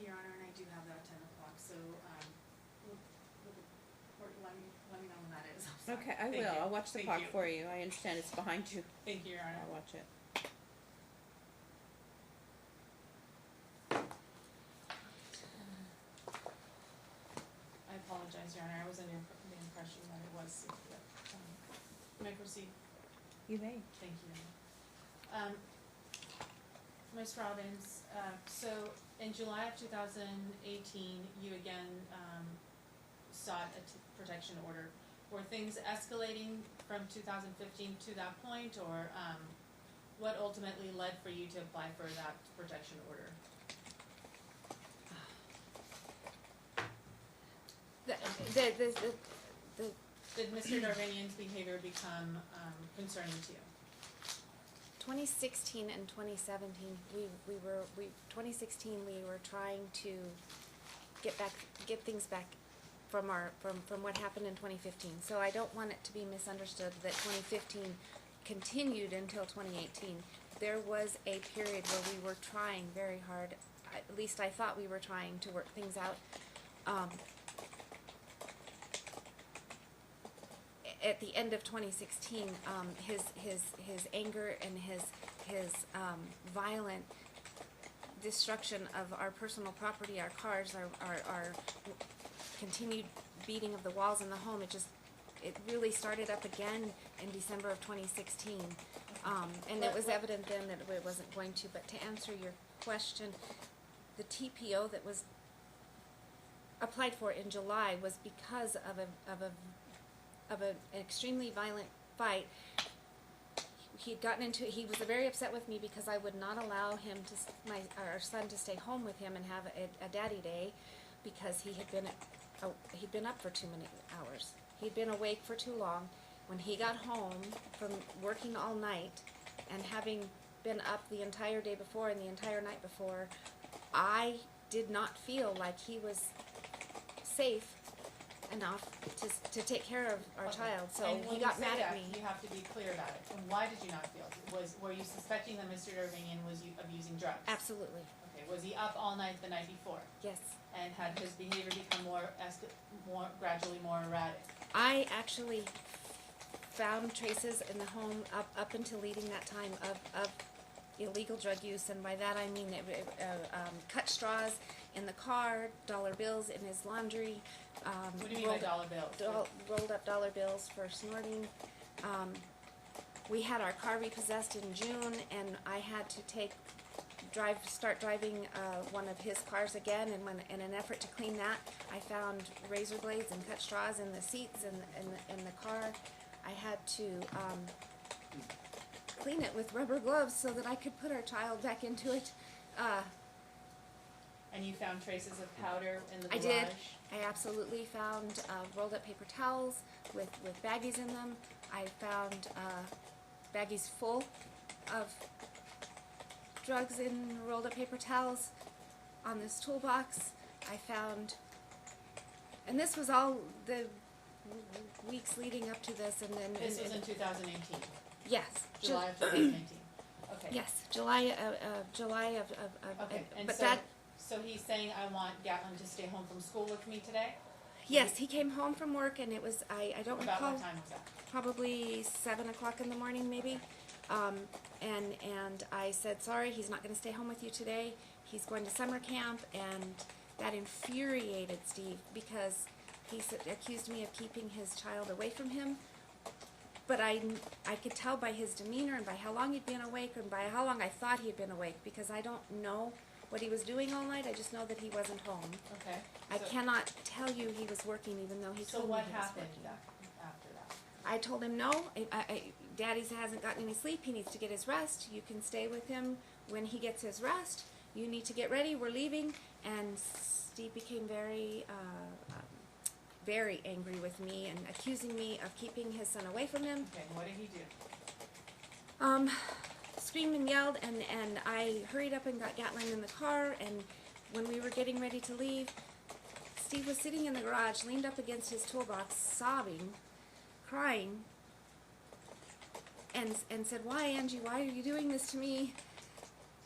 you, Your Honor, and I do have that 10 o'clock, so, let me know when that is. I'm sorry. Okay, I Thank will. you. I'll watch the Thank clock you. for you. I understand it's behind you. Thank you, Your Honor. I'll watch it. I apologize, Your Honor, I was under the impression that it was, may I proceed? You may. Thank you. Ms. Robbins, so in July of 2018, you again sought a protection order. Were things escalating from 2015 to that point, or what ultimately led for you to apply for that protection order? Did Mr. Darvanian's behavior become concerning to you? 2016 and 2017, 2016 we were trying to get things back from what happened in 2015. So I don't want it to be misunderstood that 2015 continued until 2018. There was a period where we were trying very hard, at least I thought we were trying to work things out. At the end of 2016, his anger and his violent destruction of our personal property, our cars, our continued beating of the walls in the home, it really started up again in December of 2016. And it was evident then that it wasn't going to. But to answer your question, the TPO that was applied for in July was because of an extremely violent fight. He was very upset with me because I would not allow him our son to stay home with him and have a daddy day, because he'd been up for too many hours. He'd been awake for too long. When he got home from working all night and having been up the entire day before and the entire night before, I did not feel like he was safe enough to take care of our child, so and he got mad at me. You have to be clear about it. And why did you not feel? Were you suspecting that Mr. Darvanian was abusing drugs? Absolutely. Okay. Was he up all night the night before? Yes. And had his behavior become gradually more erratic? I actually found traces in the home up until leading that time of illegal drug use, and by that I mean cut straws in the car, dollar bills in his laundry. What do you mean by dollar bills? Rolled up dollar bills for snorting. We had our car repossessed in June, and I had to start driving one of his cars again, and in an effort to clean that, I found razor blades and cut straws in the seats in the car. I had to clean it with rubber gloves so that I could put our child back into it. And you found traces of powder in the garage? I did. I absolutely found rolled up paper towels with baggies in them. I found baggies full of drugs in rolled up paper towels on this toolbox. I found, and this was all the weeks leading up to this, and then this was in 2018. Yes, July of 2018. Okay. Yes, July of Okay, and but so he's saying, I want Gatlin to stay home from school with me today? Yes, he came home from work, and it was, I don't About recall. what time was that? Probably 7 o'clock in the morning, maybe. And I said, sorry, he's not going to stay home with you today. He's going to summer camp, and that infuriated Steve because he accused me of keeping his child away from him. But I could tell by his demeanor and by how long he'd been awake and by how long I thought he'd been awake, because I don't know what he was doing all night. I just know that he wasn't home. Okay. I cannot tell you he was working, even though he told me he was working. So what happened after that? I told him, no, Daddy hasn't gotten any sleep. He needs to get his rest. You can stay with him when he gets his rest. You need to get ready. We're leaving. And Steve became very angry with me and accusing me of keeping his son away from him. Okay, and what did he do? Screamed and yelled, and I hurried up and got Gatlin in the car, and when we were getting ready to leave, Steve was sitting in the garage, leaned up against his toolbox, sobbing, crying, and said, why, Angie, why are you doing this to me?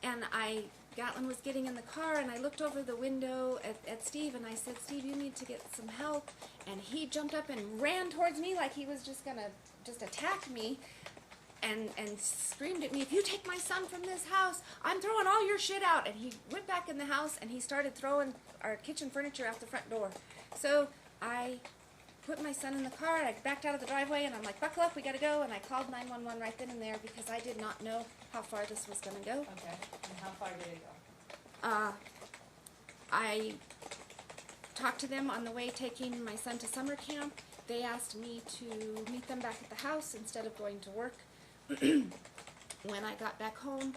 And I Gatlin was getting in the car, and I looked over the window at Steve, and I said, Steve, you need to get some help. And he jumped up and ran towards me like he was just gonna attack me, and screamed at me, if you take my son from this house, I'm throwing all your shit out. And he went back in the house, and he started throwing our kitchen furniture out the front door. So I put my son in the car, and I backed out of the driveway, and I'm like, buckle up, we gotta go. And I called 911 right then and there because I did not know how far this was gonna go. Okay, and how far did it go? I talked to them on the way taking my son to summer camp. They asked me to meet them back at the house instead of going to work. When I got back home,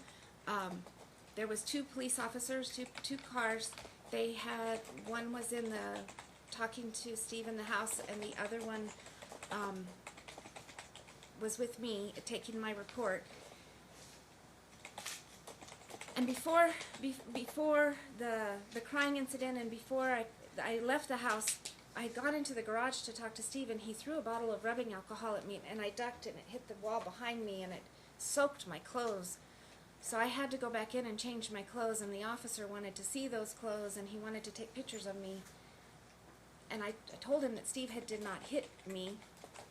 there was 2 police officers, two cars. They had, one was in the, talking to Steve in the house, and the other one was with me taking my report. And before the crying incident, and before I left the house, I got into the garage to talk to Steve, and he threw a bottle of rubbing alcohol at me, and I ducked, and it hit the wall behind me, and it soaked my clothes. So I had to go back in and change my clothes, and the officer wanted to see those clothes, and he wanted to take pictures of me. And I told him that Steve did not hit me.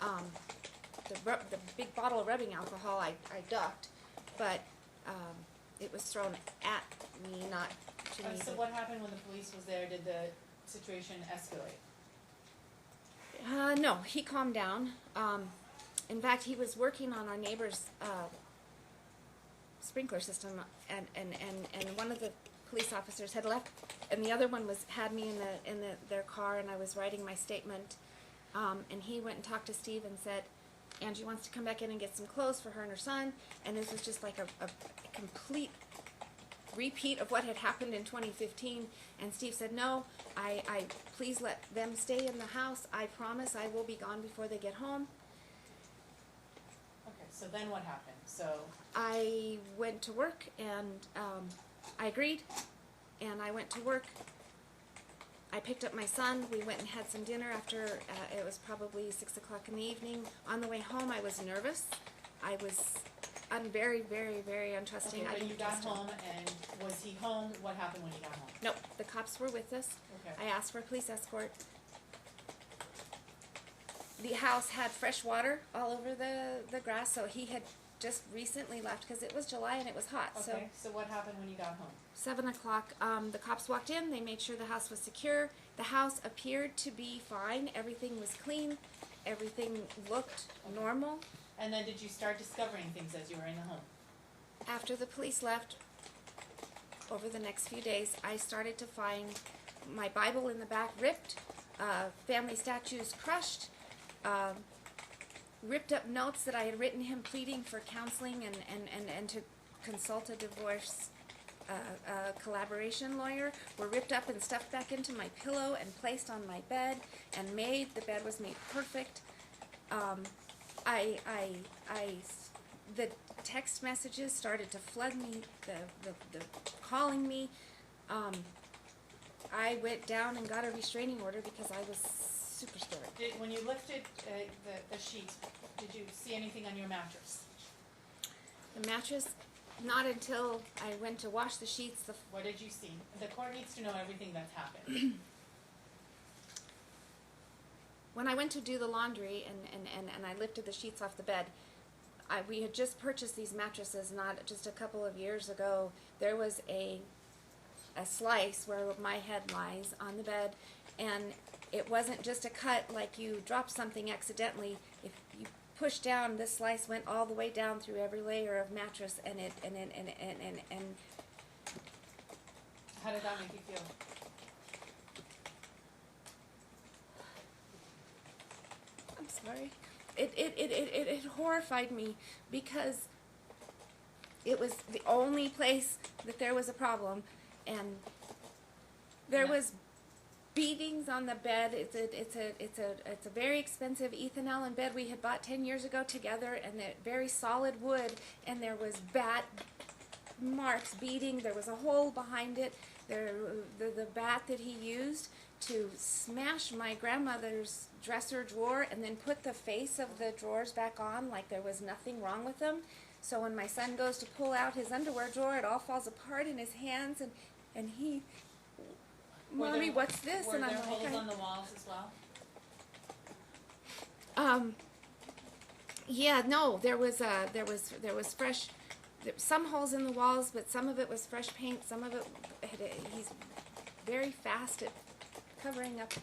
The big bottle of rubbing alcohol, I ducked, but it was thrown at me, not to me. So what happened when the police was there? Did the situation escalate? No, he calmed down. In fact, he was working on our neighbor's sprinkler system, and one of the police officers had left, and the other one had me in their car, and I was writing my statement. And he went and talked to Steve and said, Angie wants to come back in and get some clothes for her and her son. And this was just like a complete repeat of what had happened in 2015. And Steve said, no, I please let them stay in the house. I promise I will be gone before they get home. Okay, so then what happened? So I went to work, and I agreed, and I went to work. I picked up my son. We went and had some dinner after, it was probably 6 o'clock in the evening. On the way home, I was nervous. I'm very, very, very untrusting. okay, I but didn't you got trust him. home, and was he home? What happened when he got home? Nope, the cops were with us. Okay. I asked for a police escort. The house had fresh water all over the grass, so he had just recently left because it was July and it was hot. Okay, so what happened when you got home? 7 o'clock, the cops walked in. They made sure the house was secure. The house appeared to be fine. Everything was clean. Everything looked normal. And then did you start discovering things as you were in the home? After the police left, over the next few days, I started to find my Bible in the back ripped, family statues crushed, ripped up notes that I had written him pleading for counseling and to consult a divorce collaboration lawyer were ripped up and stuffed back into my pillow and placed on my bed and the bed was made perfect. The text messages started to flood me, the calling me. I went down and got a restraining order because I was super scared. When you lifted the sheets, did you see anything on your mattress? The mattress, not until I went to wash the sheets. What did you see? The court needs to know everything that's happened. When I went to do the laundry and I lifted the sheets off the bed, we had just purchased these mattresses not just a couple of years ago. There was a slice where my head lies on the bed, and it wasn't just a cut like you dropped something accidentally. If you push down, this slice went all the way down through every layer of mattress, and How did that make you feel? I'm sorry. It horrified me because it was the only place that there was a problem, and there was beatings on the bed. It's a very expensive Ethan Allen bed we had bought 10 years ago together, and that very solid wood, and there was bat marks beating. There was a hole behind it. The bat that he used to smash my grandmother's dresser drawer and then put the face of the drawers back on like there was nothing wrong with them. So when my son goes to pull out his underwear drawer, it all falls apart in his hands, and he, Mommy, what's this? Were And I'm there like, holes on the walls as well? Yeah, no, there was fresh, some holes in the walls, but some of it was fresh paint. Some of it, he's very fast at covering up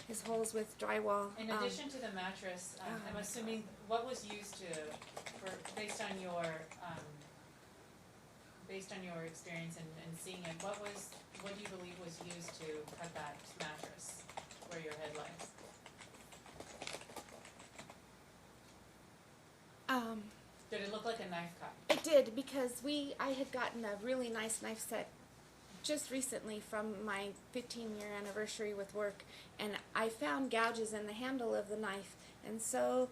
his holes with drywall. In addition to the mattress, I'm assuming what was used based on your experience and seeing it, what do you believe was used to cut that mattress where your head lies? Did it look like a knife cut? It did, because I had gotten a really nice knife set just recently from my 15-year anniversary with work, and I found gouges in the handle of the knife, and so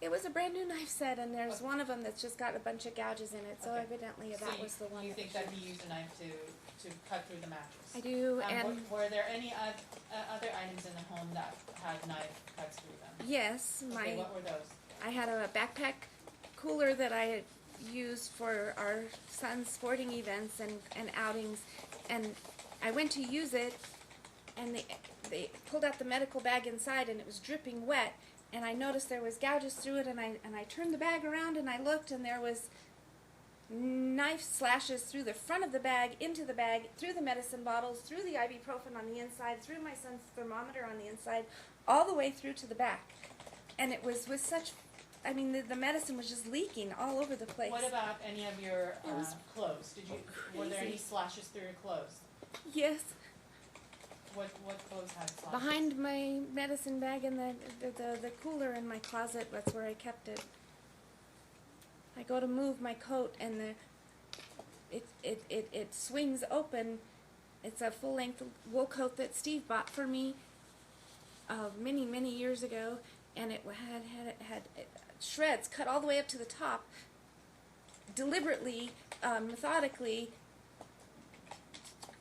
it was a brand new knife set, and there's one of them that's just got a bunch of gouges in it, so evidently that was the one. You think that he used a knife to cut through the mattress? I do, and were there any other items in the home that had knife cuts through them? yes, Okay, what were those? I had a backpack cooler that I had used for our son's sporting events and outings, and I went to use it, and they pulled out the medical bag inside, and it was dripping wet, and I noticed there was gouges through it, and I turned the bag around, and I looked, and there was knife slashes through the front of the bag, into the bag, through the medicine bottles, through the ibuprofen on the inside, through my son's thermometer on the inside, all the way through to the back. And it was with such, I mean, the medicine was just leaking all over the place. What about any of your clothes? Were there any crazy. slashes through your clothes? Yes. What clothes had slashes? Behind my medicine bag and the cooler in my closet, that's where I kept it. I go to move my coat, and it swings open. It's a full-length wool coat that Steve bought for me many years ago, and it had shreds cut all the way up to the top, deliberately, methodically,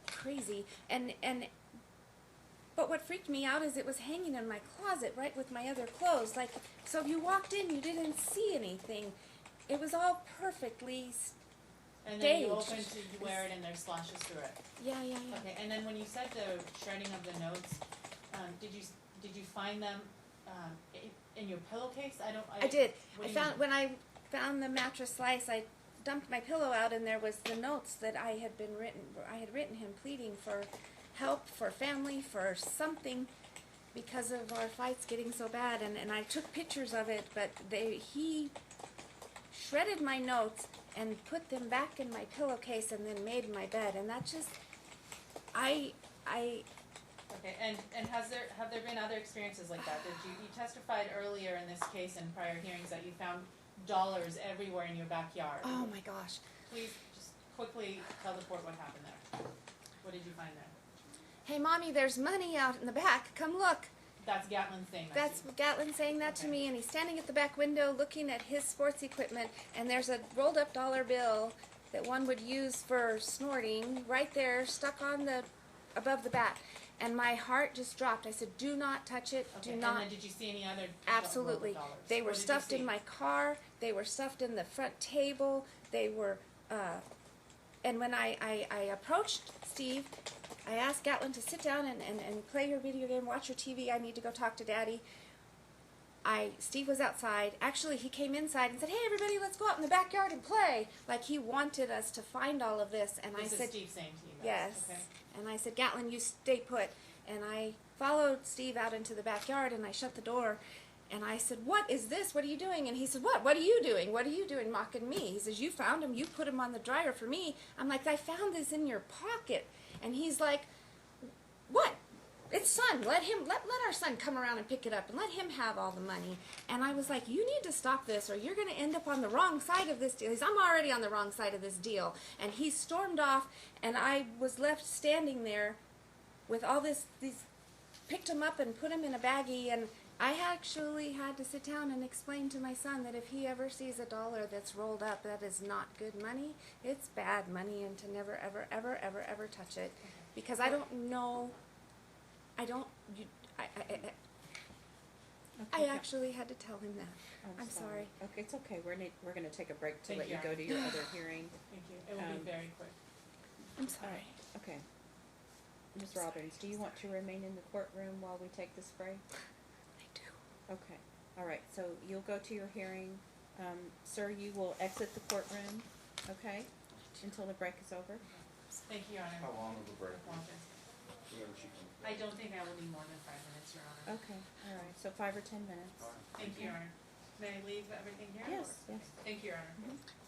crazy, but what freaked me out is it was hanging in my closet right with my other clothes, like, so if you walked in, you didn't see anything. It was all perfectly staged. And then you opened to wear it, and there's slashes through it. Yeah. Okay, and then when you said the shredding of the notes, did you find them in your pillowcase? I did. When I found the mattress slice, I dumped my pillow out, and there was the notes that I had written him pleading for help, for family, for something, because of our fights getting so bad, and I took pictures of it, but he shredded my notes and put them back in my pillowcase and then made my bed, and that just, Okay, and have there been other experiences like that? You testified earlier in this case in prior hearings that you found dollars everywhere in your backyard. oh my gosh. Please just quickly tell the court what happened there. What did you find there? Hey, Mommy, there's money out in the back. Come look. That's Gatlin saying that. That's Gatlin saying that to me, and he's standing at the back window looking at his sports equipment, and there's a rolled up dollar bill that one would use for snorting right there, stuck on above the bat. And my heart just dropped. I said, do not touch it, Okay, do not. And then did you see any other Absolutely. dollars? They were What did you stuffed in see? my car, they were stuffed in the front table, they were, and when I approached Steve, I asked Gatlin to sit down and play your video game, watch your TV, I need to go talk to Daddy. Steve was outside. Actually, he came inside and said, hey, everybody, let's go out in the backyard and play. Like, he wanted us to find all of this. And This I is said, Steve saying to you. yes. Okay. And I said, Gatlin, you stay put. And I followed Steve out into the backyard, and I shut the door. And I said, what is this? What are you doing? And he said, what? What are you doing? What are you doing mocking me? He says, you found him. You put him on the dryer for me. I'm like, I found this in your pocket. And he's like, what? It's son. Let our son come around and pick it up and let him have all the money. And I was like, you need to stop this or you're going to end up on the wrong side of this deal. He says, I'm already on the wrong side of this deal. And he stormed off, and I was left standing there with all these picked him up and put him in a baggie, I actually had to sit down and explain to my son that if he ever sees a dollar that's rolled up, that is not good money. It's bad money, and to never, ever, ever, ever, ever touch it, because I don't know. I don't. I Okay. actually had to tell him that. I'm sorry. Okay, it's okay. We're gonna take a break to Thank let you you. go to your other hearing. Thank you. It will be very quick. I'm sorry. Okay. Ms. Robbins, do you want to remain in the courtroom while we take this break? I do. Okay. All right. So you'll go to your hearing. Sir, you will exit the courtroom. Okay. Until the break is over. Thank you, Your Honor. How long of a break? Apologize. Whenever she comes I back. don't think I will need more than 5 minutes, Your Honor. Okay. All right. So 5 or 10 minutes. All right. Thank you, Your Honor. May I leave everything here? Yes. or- Yes. Thank you, Your Honor. Mhm.